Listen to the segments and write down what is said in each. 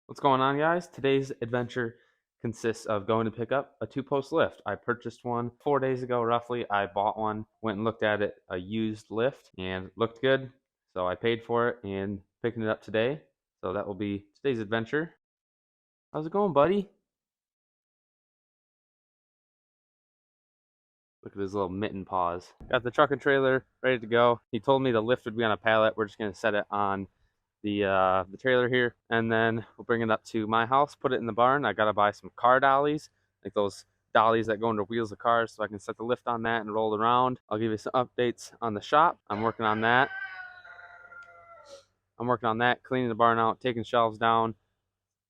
What's going on, guys? Today's adventure consists of going to pick up a two-post lift. I purchased one 4 days ago, roughly. I bought one, went and looked at it, a used lift, and looked good. So I paid for it and picking it up today. So that will be today's adventure. How's it going, buddy? Look at his little mitten paws. Got the truck and trailer ready to go. He told me the lift would be on a pallet. We're just gonna set it on the trailer here, and then we'll bring it up to my house, put it in the barn. I gotta buy some car dollies, like those dollies that go into wheels of cars, so I can set the lift on that and roll it around. I'll give you some updates on the shop. I'm working on that, cleaning the barn out, taking shelves down.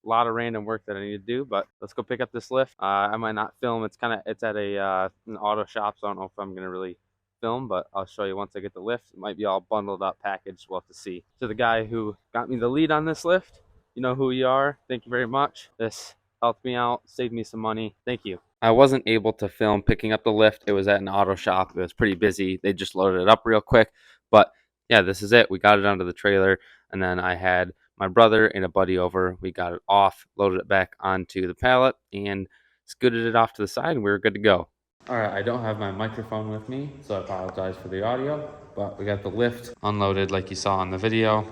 A lot of random work that I need to do, but let's go pick up this lift. I might not film. It's at an auto shop, so I don't know if I'm gonna really film, but I'll show you once I get the lift. It might be all bundled up, packaged. We'll have to see. To the guy who got me the lead on this lift, you know who you are. Thank you very much. This helped me out, saved me some money. Thank you. I wasn't able to film picking up the lift. It was at an auto shop. It was pretty busy. They just loaded it up real quick, but yeah, this is it. We got it onto the trailer, and then I had my brother and a buddy over. We got it off, loaded it back onto the pallet, and scooted it off to the side, and we were good to go. All right, I don't have my microphone with me, so I apologize for the audio, but we got the lift unloaded like you saw in the video.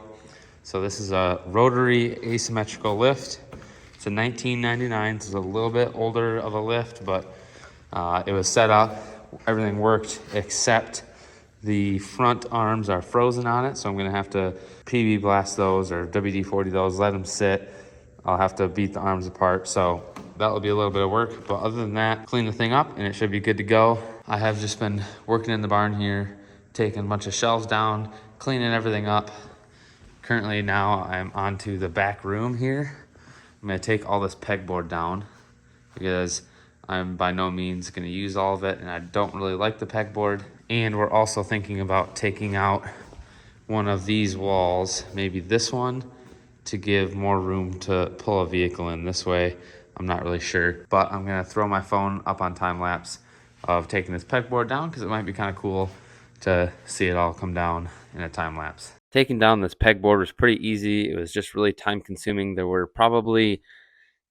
So this is a rotary asymmetrical lift. It's a 1999, so it's a little bit older of a lift, but it was set up, everything worked except the front arms are frozen on it, so I'm gonna have to PB blast those or WD-40 those, let them sit. I'll have to beat the arms apart, so that'll be a little bit of work. But other than that, clean the thing up and it should be good to go. I have just been working in the barn here, taking a bunch of shelves down, cleaning everything up. Currently now I'm onto the back room here. I'm gonna take all this pegboard down because I'm by no means gonna use all of it, and I don't really like the pegboard. And we're also thinking about taking out one of these walls, maybe this one, to give more room to pull a vehicle in this way. I'm not really sure, but I'm gonna throw my phone up on time lapse of taking this pegboard down because it might be kind of cool to see it all come down in a time lapse. Taking down this pegboard was pretty easy. It was just really time consuming. There were probably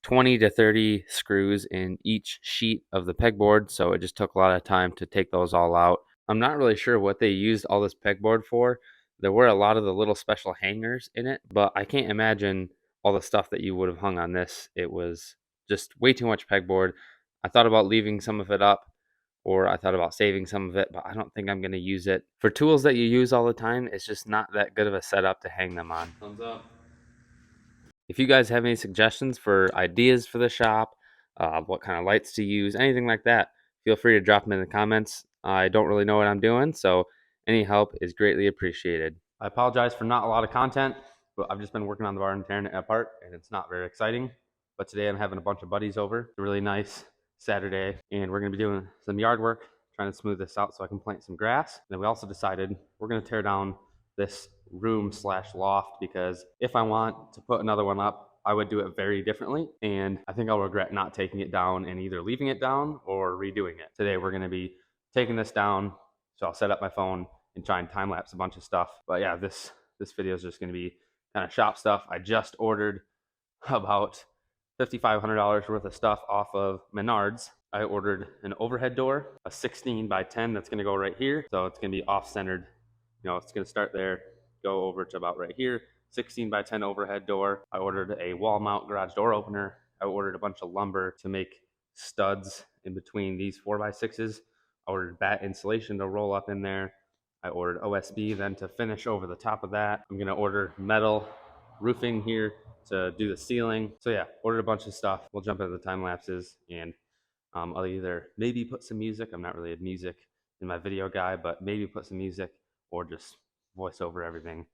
20 to 30 screws in each sheet of the pegboard, so it just took a lot of time to take those all out. I'm not really sure what they used all this pegboard for. There were a lot of the little special hangers in it, but I can't imagine all the stuff that you would have hung on this. It was just way too much pegboard. I thought about leaving some of it up, or I thought about saving some of it, but I don't think I'm going to use it. For tools that you use all the time, it's just not that good of a setup to hang them on. Thumbs up. If you guys have any suggestions for ideas for the shop, what kind of lights to use, anything like that, feel free to drop them in the comments. I don't really know what I'm doing, so any help is greatly appreciated. I apologize for not a lot of content, but I've just been working on the barn, tearing it apart, and it's not very exciting. But today I'm having a bunch of buddies over. It's a really nice Saturday, and we're going to be doing some yard work, trying to smooth this out so I can plant some grass. And then we also decided we're going to tear down this room slash loft, because if I want to put another one up, I would do it very differently, and I think I'll regret not taking it down and either leaving it down or redoing it. Today we're going to be taking this down, so I'll set up my phone and try and time lapse a bunch of stuff. But yeah, this video is just going to be kind of shop stuff. I just ordered about $5,500 worth of stuff off of Menards. I ordered an overhead door, a 16 by 10 that's going to go right here, so it's going to be off-centered. You know, it's going to start there, go over to about right here. 16 by 10 overhead door. I ordered a wall mount garage door opener. I ordered a bunch of lumber to make studs in between these 4x6s. I ordered bat insulation to roll up in there. I ordered OSB then to finish over the top of that. I'm going to order metal roofing here to do the ceiling. So yeah, ordered a bunch of stuff. We'll jump into the time lapses, and I'll either maybe put some music. I'm not really a music in my video guy, but maybe put some music or just voice over everything.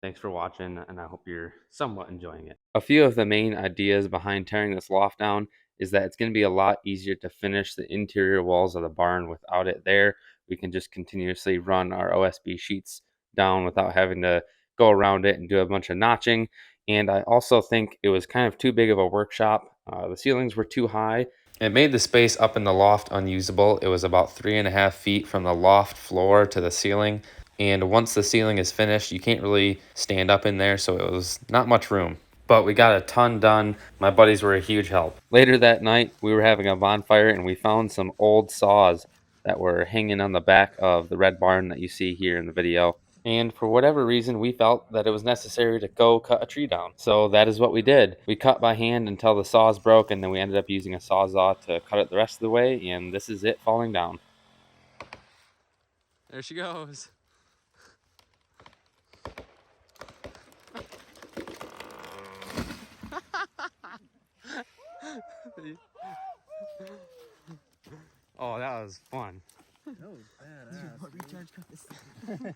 Thanks for watching, and I hope you're somewhat enjoying it. A few of the main ideas behind tearing this loft down is that it's going to be a lot easier to finish the interior walls of the barn without it there. We can just continuously run our OSB sheets down without having to go around it and do a bunch of notching. And I also think it was kind of too big of a workshop. The ceilings were too high. It made the space up in the loft unusable. It was about 3.5 feet from the loft floor to the ceiling. And once the ceiling is finished, you can't really stand up in there, so it was not much room. but we got a ton done. My buddies were a huge help. Later that night, we were having a bonfire and we found some old saws that were hanging on the back of the red barn that you see here in the video. And for whatever reason, we felt that it was necessary to go cut a tree down. So that is what we did. We cut by hand until the saws broke, and then we ended up using a sawzall to cut it the rest of the way, and this is it falling down. There she goes. Oh, that was fun. That was badass. Recharge cut this thing.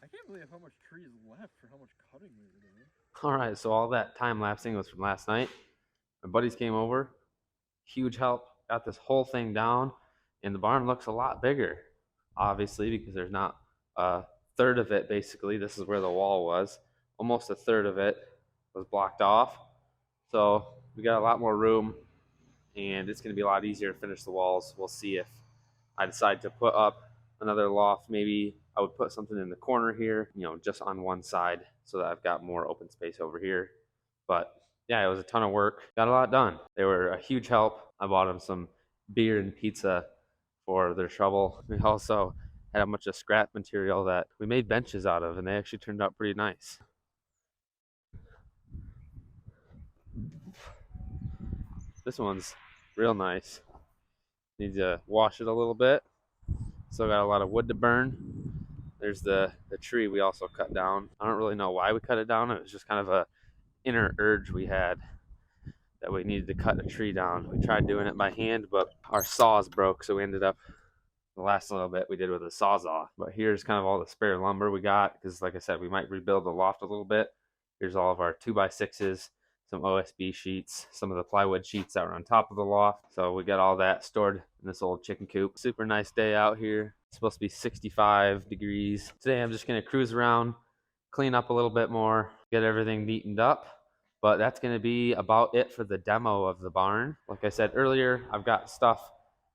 I can't believe how much tree is left for how much cutting we were doing. Alright, so all that time lapsing was from last night. My buddies came over. Huge help. Got this whole thing down. And the barn looks a lot bigger. Obviously, because there's not a third of it, basically. This is where the wall was. Almost a third of it was blocked off. So we got a lot more room. And it's going to be a lot easier to finish the walls. We'll see if I decide to put up another loft. Maybe I would put something in the corner here, just on one side so that I've got more open space over here. But yeah, it was a ton of work. Got a lot done. They were a huge help. I bought them some beer and pizza for their trouble. We also had a bunch of scrap material that we made benches out of, and they actually turned out pretty nice. This one's real nice. Need to wash it a little bit. Still got a lot of wood to burn. There's the tree we also cut down. I don't really know why we cut it down. It was just kind of a inner urge we had that we needed to cut a tree down. We tried doing it by hand, but our saws broke, so we ended up the last little bit we did with a sawzall. But here's kind of all the spare lumber we got, because like I said, we might rebuild the loft a little bit. Here's all of our 2x6s, some OSB sheets, some of the plywood sheets that were on top of the loft. So we got all that stored in this old chicken coop. Super nice day out here. It's supposed to be 65 degrees. Today I'm just gonna cruise around, clean up a little bit more, get everything neatened up. But that's gonna be about it for the demo of the barn. Like I said earlier, I've got stuff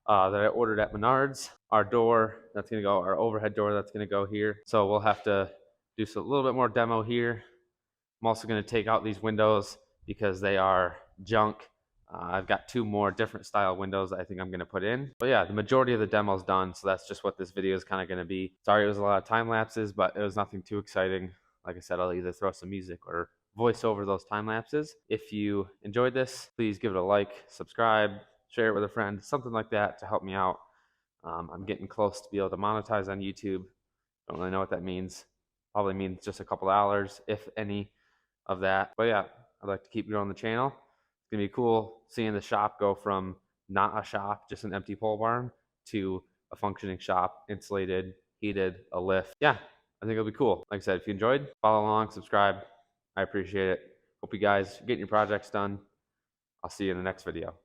that I ordered at Menards. Our door, that's gonna go, our overhead door, that's gonna go here. So we'll have to do a little bit more demo here. I'm also gonna take out these windows because they are junk. I've got 2 more different style windows that I think I'm gonna put in. But yeah, the majority of the demo's done, so that's just what this video is kind of gonna be. Sorry it was a lot of time lapses, but it was nothing too exciting. Like I said, I'll either throw some music or voice over those time lapses. If you enjoyed this, please give it a like, subscribe, share it with a friend, something like that to help me out. I'm getting close to be able to monetize on YouTube. Don't really know what that means. Probably means just a couple dollars, if any of that. But yeah, I'd like to keep growing the channel. It's gonna be cool seeing the shop go from not a shop, just an empty pole barn, to a functioning shop, insulated, heated, a lift. Yeah, I think it'll be cool. Like I said, if you enjoyed, follow along, subscribe. I appreciate it. Hope you guys are getting your projects done. I'll see you in the next video.